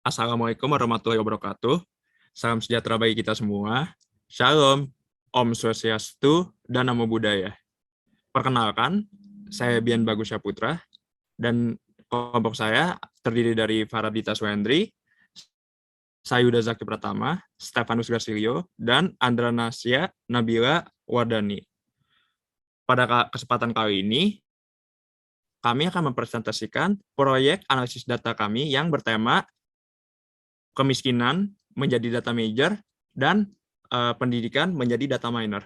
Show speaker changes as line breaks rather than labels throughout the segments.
Assalamualaikum warahmatullahi wabarakatuh. Salam sejahtera bagi kita semua. Shalom, Om Swastiastu, dan Namo Buddhaya. Perkenalkan, saya Bian Bagus Saputra, dan kelompok saya terdiri dari Faradita Swendri, Sayuda Zaki Pratama, Stefanus Gasilio, dan Andranasia Nabila Wardani. Pada kesempatan kali ini, kami akan mempresentasikan proyek analisis data kami yang bertema kemiskinan menjadi data major dan pendidikan menjadi data minor.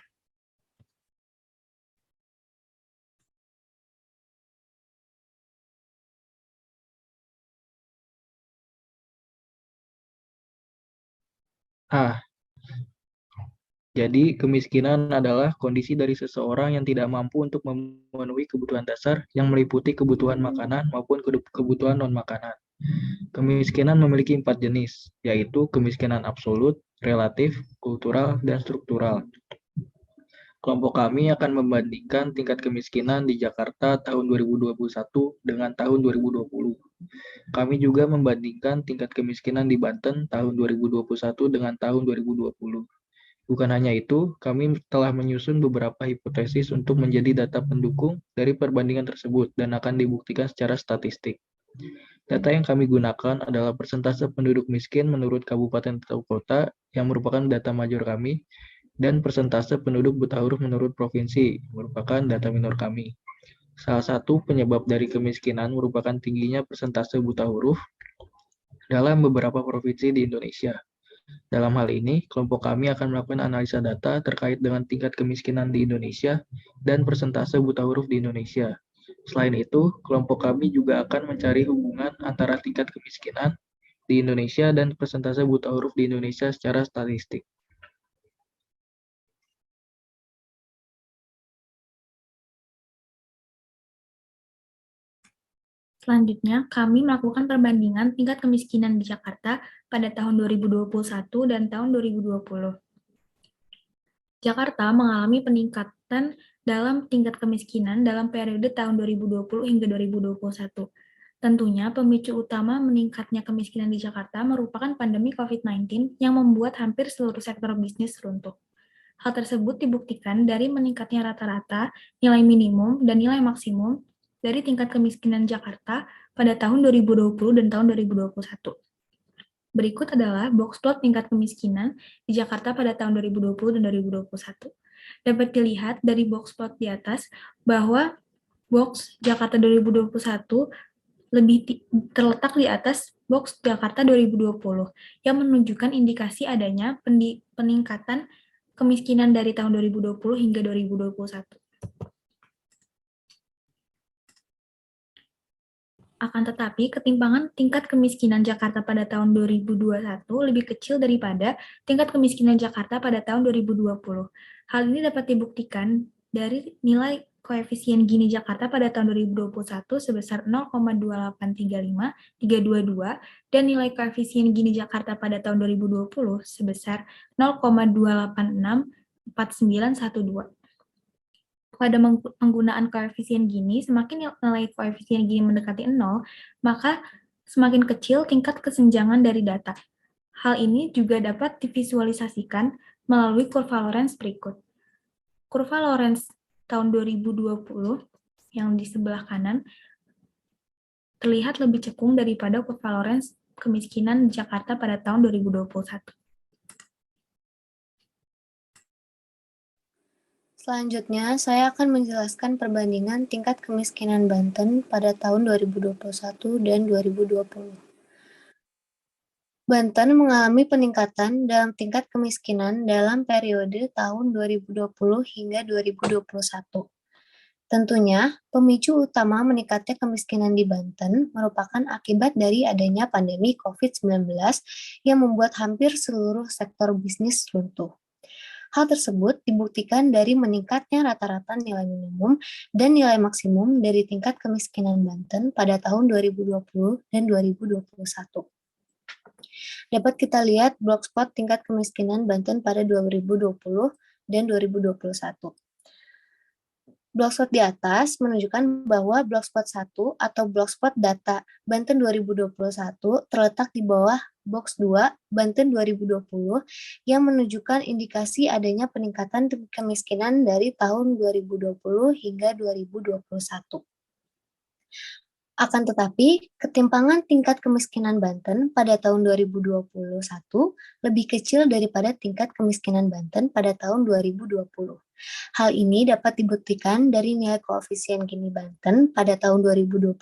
Jadi kemiskinan adalah kondisi dari seseorang yang tidak mampu untuk memenuhi kebutuhan dasar yang meliputi kebutuhan makanan maupun kebutuhan non-makanan. Kemiskinan memiliki 4 jenis, yaitu kemiskinan absolut, relatif, kultural, dan struktural. Kelompok kami akan membandingkan tingkat kemiskinan di Jakarta tahun 2021 dengan tahun 2020. Kami juga membandingkan tingkat kemiskinan di Banten tahun 2021 dengan tahun 2020. Bukan hanya itu, kami telah menyusun beberapa hipotesis untuk menjadi data pendukung dari perbandingan tersebut dan akan dibuktikan secara statistik. Data yang kami gunakan adalah persentase penduduk miskin menurut kabupaten atau kota yang merupakan data major kami, dan persentase penduduk buta huruf menurut provinsi, merupakan data minor kami. Salah satu penyebab dari kemiskinan merupakan tingginya persentase buta huruf dalam beberapa provinsi di Indonesia. Dalam hal ini, kelompok kami akan melakukan analisa data terkait dengan tingkat kemiskinan di Indonesia dan persentase buta huruf di Indonesia. Selain itu, kelompok kami juga akan mencari hubungan antara tingkat kemiskinan di Indonesia dan persentase buta huruf di Indonesia secara statistik.
Selanjutnya, kami melakukan perbandingan tingkat kemiskinan di Jakarta pada tahun 2021 dan tahun 2020. Jakarta mengalami peningkatan dalam tingkat kemiskinan dalam periode tahun 2020 hingga 2021. Tentunya, pemicu utama meningkatnya kemiskinan di Jakarta merupakan pandemi COVID-19 yang membuat hampir seluruh sektor bisnis runtuh. Hal tersebut dibuktikan dari meningkatnya rata-rata, nilai minimum, dan nilai maksimum dari tingkat kemiskinan Jakarta pada tahun 2020 dan tahun 2021. Berikut adalah box plot tingkat kemiskinan di Jakarta pada tahun 2020 dan 2021. Dapat dilihat dari box plot di atas bahwa box Jakarta 2021 lebih terletak di atas box Jakarta 2020 yang menunjukkan indikasi adanya peningkatan kemiskinan dari tahun 2020 hingga 2021. Akan tetapi, ketimpangan tingkat kemiskinan Jakarta pada tahun 2021 lebih kecil daripada tingkat kemiskinan Jakarta pada tahun 2020. Hal ini dapat dibuktikan dari nilai koefisien Gini Jakarta pada tahun 2021 sebesar 0,2835322 dan nilai koefisien Gini Jakarta pada tahun 2020 sebesar 0,2864912. Pada penggunaan koefisien Gini, semakin nilai koefisien Gini mendekati 0, maka semakin kecil tingkat kesenjangan dari data. Hal ini juga dapat divisualisasikan melalui kurva Lorenz berikut. Kurva Lorenz tahun 2020 yang di sebelah kanan terlihat lebih cekung daripada kurva Lorenz kemiskinan Jakarta pada tahun 2021.
Selanjutnya, saya akan menjelaskan perbandingan tingkat kemiskinan Banten pada tahun 2021 dan 2020. Banten mengalami peningkatan dalam tingkat kemiskinan dalam periode tahun 2020 hingga 2021. Tentunya, pemicu utama meningkatnya kemiskinan di Banten merupakan akibat dari adanya pandemi COVID-19 yang membuat hampir seluruh sektor bisnis runtuh. Hal tersebut dibuktikan dari meningkatnya rata-rata nilai minimum dan nilai maksimum dari tingkat kemiskinan Banten pada tahun 2020 dan 2021. Dapat kita lihat blogspot tingkat kemiskinan Banten pada 2020 dan 2021. Blogspot di atas menunjukkan bahwa Blogspot 1 atau Blogspot data Banten 2021 terletak di bawah box 2 Banten 2020 yang menunjukkan indikasi adanya peningkatan kemiskinan dari tahun 2020 hingga 2021. Akan tetapi, ketimpangan tingkat kemiskinan Banten pada tahun 2021 lebih kecil daripada tingkat kemiskinan Banten pada tahun 2020. Hal ini dapat dibuktikan dari nilai koefisien Gini Banten pada tahun 2021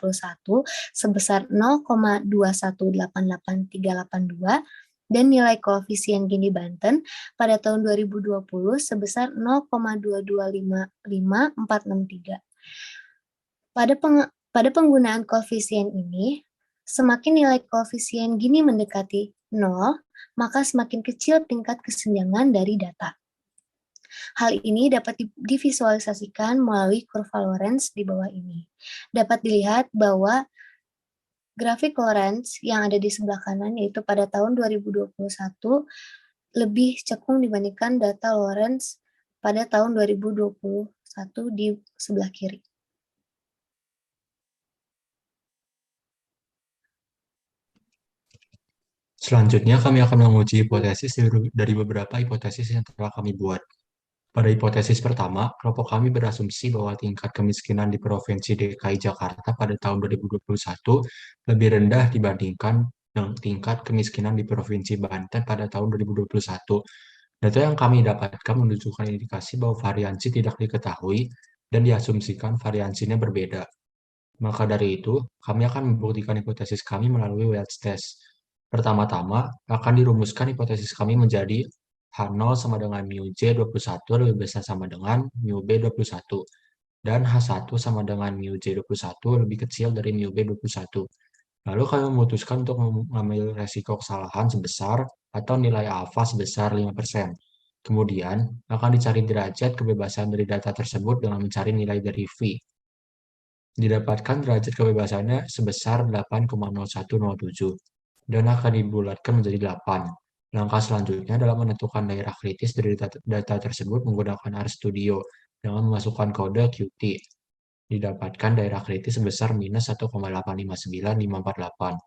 sebesar 0,2188382 dan nilai koefisien Gini Banten pada tahun 2020 sebesar 0,2255463. Pada penggunaan koefisien ini, semakin nilai koefisien Gini mendekati 0, maka semakin kecil tingkat kesenjangan dari data. Hal ini dapat divisualisasikan melalui kurva Lorenz di bawah ini. Dapat dilihat bahwa grafik Lorenz yang ada di sebelah kanan, yaitu pada tahun 2021, lebih cekung dibandingkan data Lorenz pada tahun 2021 di sebelah kiri.
Selanjutnya, kami akan menguji hipotesis dari beberapa hipotesis yang telah kami buat. Pada hipotesis pertama, kelompok kami berasumsi bahwa tingkat kemiskinan di Provinsi DKI Jakarta pada tahun 2021 lebih rendah dibandingkan dengan tingkat kemiskinan di Provinsi Banten pada tahun 2021. Data yang kami dapatkan menunjukkan indikasi bahwa variansi tidak diketahui dan diasumsikan variansinya berbeda. Maka dari itu, kami akan membuktikan hipotesis kami melalui Welch test. Pertama-tama, akan dirumuskan hipotesis kami menjadi H0 sama dengan mu J 21 lebih besar sama dengan mu B 21, dan H1 sama dengan mu J 21 lebih kecil dari mu B 21. Lalu kami memutuskan untuk mengambil resiko kesalahan sebesar atau nilai alfa sebesar 5%. Kemudian, akan dicari derajat kebebasan dari data tersebut dengan mencari nilai dari V. Didapatkan derajat kebebasannya sebesar 8,0107 dan akan dibulatkan menjadi 8. Langkah selanjutnya adalah menentukan daerah kritis dari data tersebut menggunakan RStudio dengan memasukkan kode Qt. Didapatkan daerah kritis sebesar minus 1,859548.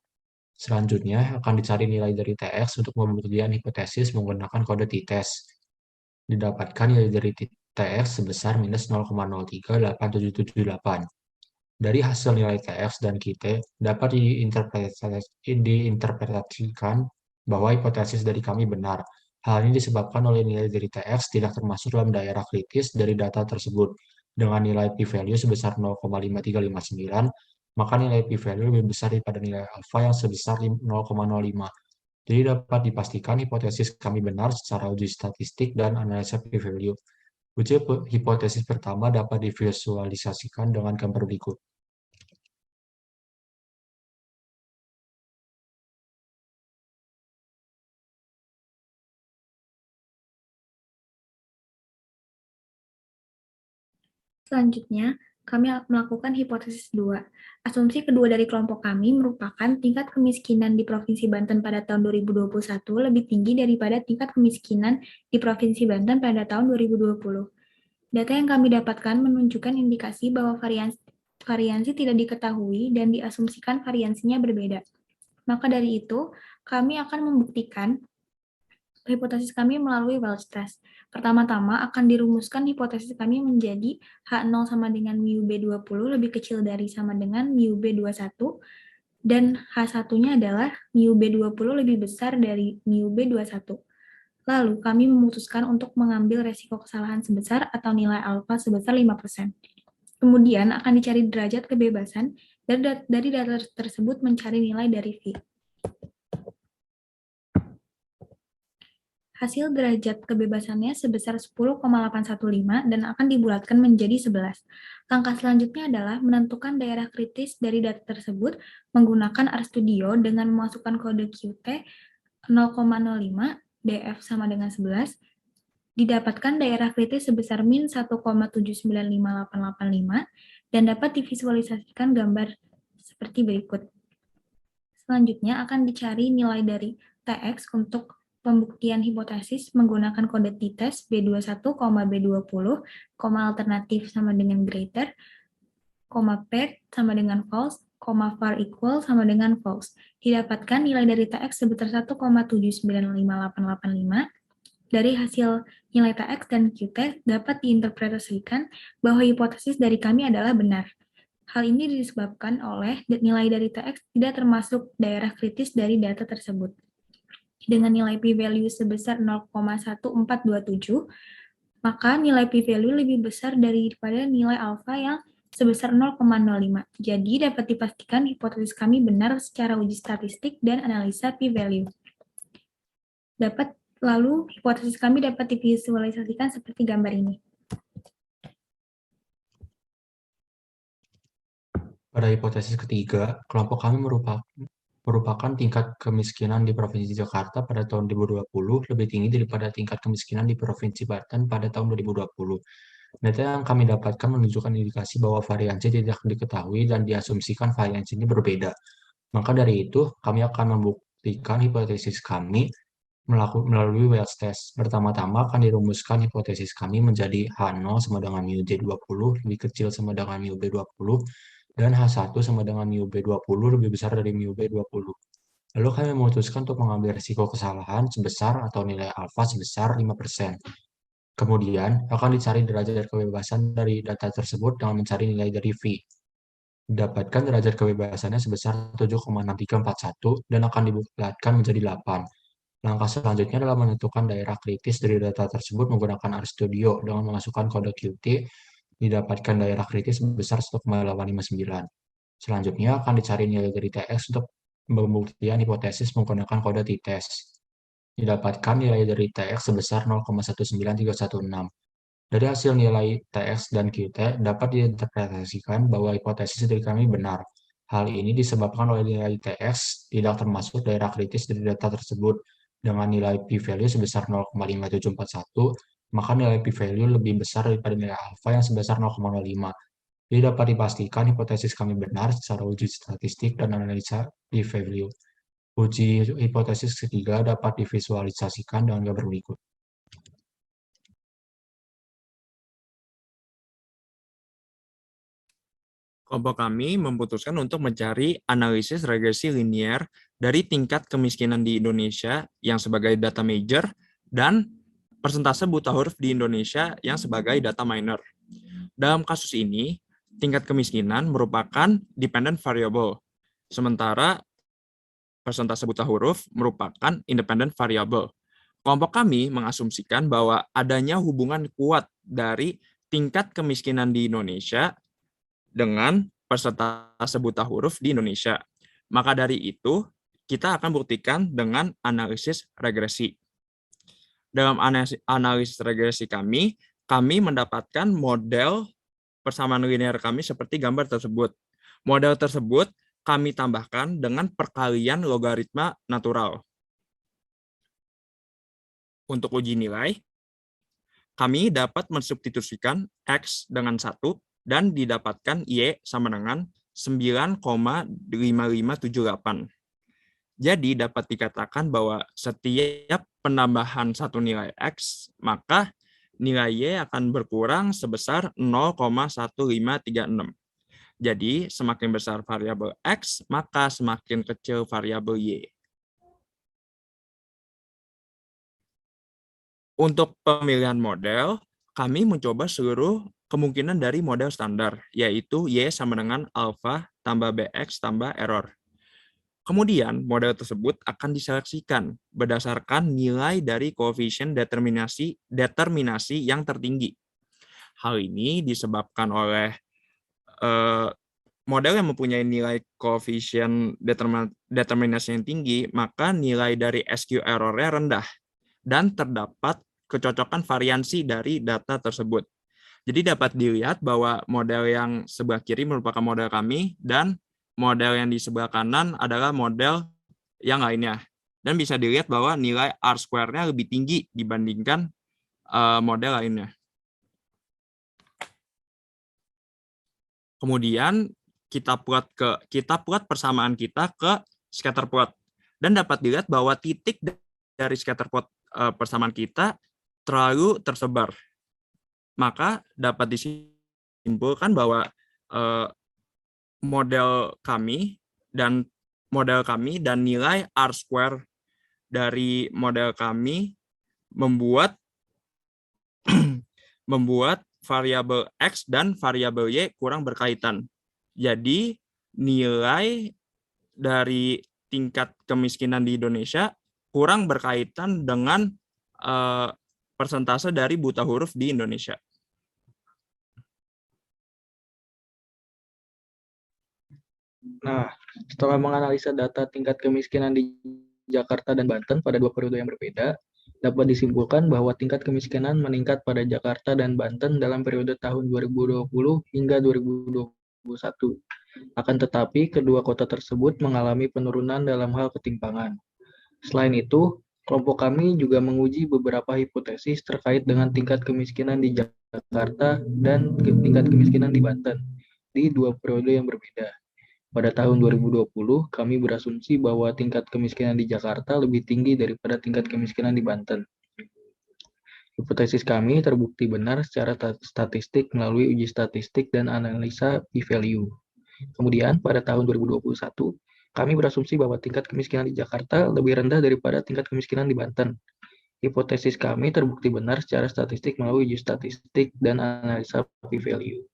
Selanjutnya akan dicari nilai dari TX untuk pembuktian hipotesis menggunakan kode t-test. Didapatkan nilai dari TX sebesar minus 0,038778. Dari hasil nilai TX dan QT dapat diinterpretasikan bahwa hipotesis dari kami benar. Hal ini disebabkan oleh nilai dari TX tidak termasuk dalam daerah kritis dari data tersebut. Dengan nilai p-value sebesar 0,5359, maka nilai p-value lebih besar daripada nilai alfa yang sebesar 0,05. Jadi dapat dipastikan hipotesis kami benar secara uji statistik dan analisa p-value. Uji hipotesis pertama dapat divisualisasikan dengan gambar berikut.
Selanjutnya, kami melakukan hipotesis 2. Asumsi kedua dari kelompok kami merupakan tingkat kemiskinan di Provinsi Banten pada tahun 2021 lebih tinggi daripada tingkat kemiskinan di Provinsi Banten pada tahun 2020. Data yang kami dapatkan menunjukkan indikasi bahwa variansi tidak diketahui dan diasumsikan variansinya berbeda. Maka dari itu, kami akan membuktikan hipotesis kami melalui Welch test. Pertama-tama akan dirumuskan hipotesis kami menjadi H0 sama dengan mu B20 lebih kecil dari sama dengan mu B21 dan H1-nya adalah mu B20 lebih besar dari mu B21. Lalu kami memutuskan untuk mengambil resiko kesalahan sebesar atau nilai alfa sebesar 5%. Kemudian akan dicari derajat kebebasan dan dari data tersebut mencari nilai dari V. Hasil derajat kebebasannya sebesar 10,815 dan akan dibulatkan menjadi 11. Langkah selanjutnya adalah menentukan daerah kritis dari data tersebut menggunakan RStudio dengan memasukkan kode Qt 0,05, df sama dengan 11, didapatkan daerah kritis sebesar min 1,795885 dan dapat divisualisasikan gambar seperti berikut. Selanjutnya akan dicari nilai dari TX untuk pembuktian hipotesis menggunakan kode t-test B21, B20, alternatif sama dengan greater, paired sama dengan false, var equal sama dengan false. Didapatkan nilai dari TX sebesar 1,795885. Dari hasil nilai TX dan QT dapat diinterpretasikan bahwa hipotesis dari kami adalah benar. Hal ini disebabkan oleh nilai dari TX tidak termasuk daerah kritis dari data tersebut. Dengan nilai p-value sebesar 0,1427, maka nilai p-value lebih besar daripada nilai alfa yang sebesar 0,05. Jadi dapat dipastikan hipotesis kami benar secara uji statistik dan analisa p-value. Lalu, hipotesis kami dapat divisualisasikan seperti gambar ini.
Pada hipotesis ketiga, kelompok kami merupakan tingkat kemiskinan di Provinsi Jakarta pada tahun 2020 lebih tinggi daripada tingkat kemiskinan di Provinsi Banten pada tahun 2020. Data yang kami dapatkan menunjukkan indikasi bahwa variansi tidak diketahui dan diasumsikan variansi ini berbeda. Maka dari itu, kami akan membuktikan hipotesis kami melalui Wells test. Pertama-tama akan dirumuskan hipotesis kami menjadi H0 sama dengan mu J20 lebih kecil sama dengan mu B20 dan H1 sama dengan mu B20 lebih besar dari mu B20. Lalu kami memutuskan untuk mengambil risiko kesalahan sebesar atau nilai alfa sebesar 5%. Kemudian akan dicari derajat kebebasan dari data tersebut dengan mencari nilai dari V. Didapatkan derajat kebebasannya sebesar 7,6341 dan akan dibulatkan menjadi 8. Langkah selanjutnya adalah menentukan daerah kritis dari data tersebut menggunakan RStudio dengan memasukkan kode Qt, didapatkan daerah kritis sebesar 1,859. Selanjutnya akan dicari nilai dari TX untuk pembuktian hipotesis menggunakan kode t-test. Didapatkan nilai dari TX sebesar 0,19316. Dari hasil nilai TX dan Qt dapat diinterpretasikan bahwa hipotesis dari kami benar. Hal ini disebabkan oleh nilai TX tidak termasuk daerah kritis dari data tersebut. Dengan nilai p-value sebesar 0,5741, maka nilai p-value lebih besar daripada nilai alfa yang sebesar 0,05. Jadi dapat dipastikan hipotesis kami benar secara uji statistik dan analisa p-value. Uji hipotesis ketiga dapat divisualisasikan dengan gambar berikut.
Kelompok kami memutuskan untuk mencari analisis regresi linear dari tingkat kemiskinan di Indonesia yang sebagai data major dan persentase buta huruf di Indonesia yang sebagai data minor. Dalam kasus ini, tingkat kemiskinan merupakan dependent variable, sementara persentase buta huruf merupakan independent variable. Kelompok kami mengasumsikan bahwa adanya hubungan kuat dari tingkat kemiskinan di Indonesia dengan persentase buta huruf di Indonesia. Maka dari itu, kita akan buktikan dengan analisis regresi. Dalam analisis regresi kami mendapatkan model persamaan linear kami seperti gambar tersebut. Model tersebut kami tambahkan dengan perkalian logaritma natural. Untuk uji nilai, kami dapat mensubstitusikan X dengan 1 dan didapatkan Y sama dengan 9,5578. Jadi dapat dikatakan bahwa setiap penambahan satu nilai X, maka nilai Y akan berkurang sebesar 0,1536. Jadi semakin besar variabel X, maka semakin kecil variabel Y. Untuk pemilihan model, kami mencoba seluruh kemungkinan dari model standar, yaitu Y sama dengan alpha tambah BX tambah error. Kemudian, model tersebut akan diseleksikan berdasarkan nilai dari koefisien determinasi yang tertinggi. Hal ini disebabkan oleh model yang mempunyai nilai koefisien determinasi yang tinggi, maka nilai dari SQ error-nya rendah, dan terdapat kecocokan variansi dari data tersebut. Jadi dapat dilihat bahwa model yang sebelah kiri merupakan model kami dan model yang di sebelah kanan adalah model yang lainnya. Dan bisa dilihat bahwa nilai R-square-nya lebih tinggi dibandingkan model lainnya. Kemudian kita plot persamaan kita ke scatter plot dan dapat dilihat bahwa titik dari scatter plot persamaan kita terlalu tersebar. Maka dapat disimpulkan bahwa model kami dan nilai R-square dari model kami membuat variabel X dan variabel Y kurang berkaitan. Jadi nilai dari tingkat kemiskinan di Indonesia kurang berkaitan dengan persentase dari buta huruf di Indonesia.
Nah, setelah menganalisa data tingkat kemiskinan di Jakarta dan Banten pada 2 periode yang berbeda, dapat disimpulkan bahwa tingkat kemiskinan meningkat pada Jakarta dan Banten dalam periode tahun 2020 hingga 2021. Akan tetapi, kedua kota tersebut mengalami penurunan dalam hal ketimpangan. Selain itu, kelompok kami juga menguji beberapa hipotesis terkait dengan tingkat kemiskinan di Jakarta dan tingkat kemiskinan di Banten di 2 periode yang berbeda. Pada tahun 2020, kami berasumsi bahwa tingkat kemiskinan di Jakarta lebih tinggi daripada tingkat kemiskinan di Banten. Hipotesis kami terbukti benar secara statistik melalui uji statistik dan analisa p-value. Kemudian, pada tahun 2021, kami berasumsi bahwa tingkat kemiskinan di Jakarta lebih rendah daripada tingkat kemiskinan di Banten. Hipotesis kami terbukti benar secara statistik melalui uji statistik dan analisa p-value.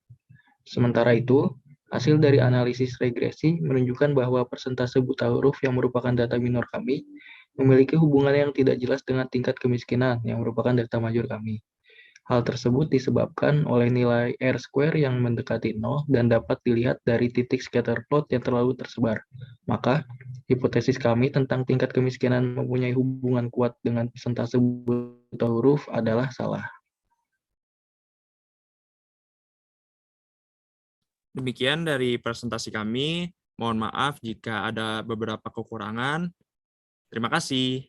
Sementara itu, hasil dari analisis regresi menunjukkan bahwa persentase buta huruf yang merupakan data minor kami memiliki hubungan yang tidak jelas dengan tingkat kemiskinan yang merupakan data major kami. Hal tersebut disebabkan oleh nilai R-square yang mendekati 0 dan dapat dilihat dari titik scatter plot yang terlalu tersebar. Maka, hipotesis kami tentang tingkat kemiskinan mempunyai hubungan kuat dengan persentase buta huruf adalah salah.
Demikian dari presentasi kami. Mohon maaf jika ada beberapa kekurangan. Terima kasih.